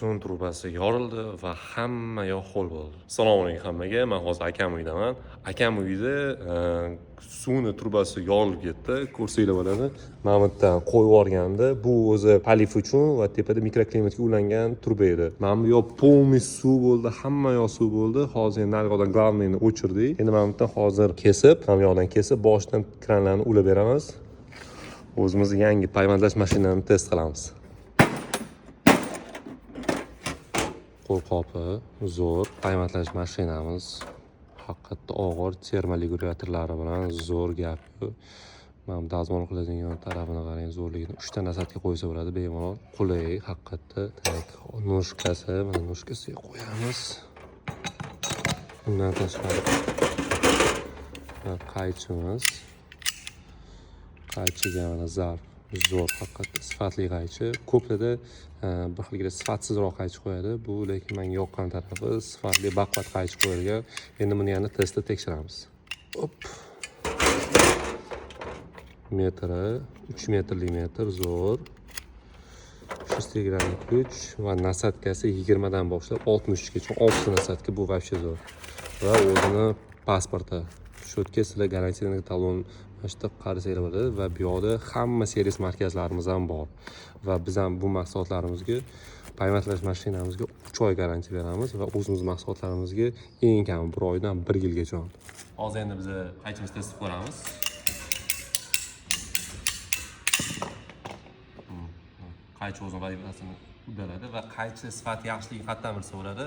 So'ng trubasi yorildi va hamma yoq ho'l bo'ldi. Assalomu alaykum hammaga. Men hozir akam uydaman. Akam uyda suvni trubasi yorilib ketdi. Ko'rsanglar bo'ladi. Mana bu yerdan qo'yib yuborganda, bu o'zi palif uchun va tepada mikroklimatga ulangan truba edi. Mana bu yoq полный suv bo'ldi, hamma yoq suv bo'ldi. Hozir endi naryoqdan glavniyni o'chirdik. Endi mana bu yerdan hozir kesib, ham yoqdan kesib, boshidan kranlarni ulab beramiz. O'zimiz yangi payvandlash mashinasini test qilamiz. Qo'lqopi zo'r, payvandlash mashinamiz haqiqatda og'ir termal regulyatorlari bilan zo'r gap. Mana bu dazmol qiladigan tarafini qarang, zo'rligini 3 ta nasatga qo'ysa bo'ladi, bemalol. Qulay haqiqatda. Tak, noshkasi, mana noshkasiga qo'yamiz. Bundan tashqari qaychimiz. Qaychiga mana zarb zo'r, haqiqatda sifatli qaychi. Ko'plarda bir xilgina sifatsizroq qaychi qo'yadi. Bu lekin menga yoqqan tarafi sifatli baquvvat qaychi qo'yilgan. Endi buni yana testda tekshiramiz. Hop. Metri 3 metrlik metr zo'r. 600 grammlik kuch va nasatkasi 20 dan boshlab 60 gacha 6 nasatka, bu вообще zo'r. Va o'zini pasporti. Shotka sizlar garantiyadan talon mashta qarasanglar bo'ladi va bu yoqda hamma servis markazlarimiz ham bor. Va biz ham bu mahsulotlarimizga, payvandlash mashinamizga 3 oy garantiya beramiz va o'zimiz mahsulotlarimizga eng kam 1 oydan 1 yilgacha. Hozir endi biz qaychimizni test qilib ko'ramiz. Qaychi o'zini vazifasini uddaladi va qaychi sifati yaxshiligi qatdan bilsa bo'ladi.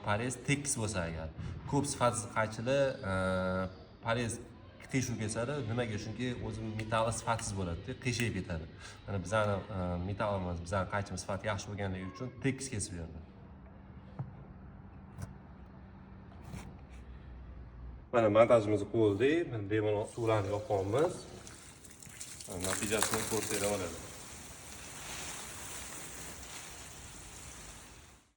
Parez tekis bo'lsa agar. Ko'p sifatsiz qaychilar parez qiyshuv kesadi. Nimaga? Chunki o'zi metall sifatsiz bo'ladi, qiyshayib ketadi. Mana bizning metallimiz, bizning qaychimiz sifati yaxshi bo'lganligi uchun tekis kesib beradi. Mana montajimizni qo'ydik. Mana bemalol suvlarni yoqamiz. Natijasini ko'rsanglar bo'ladi.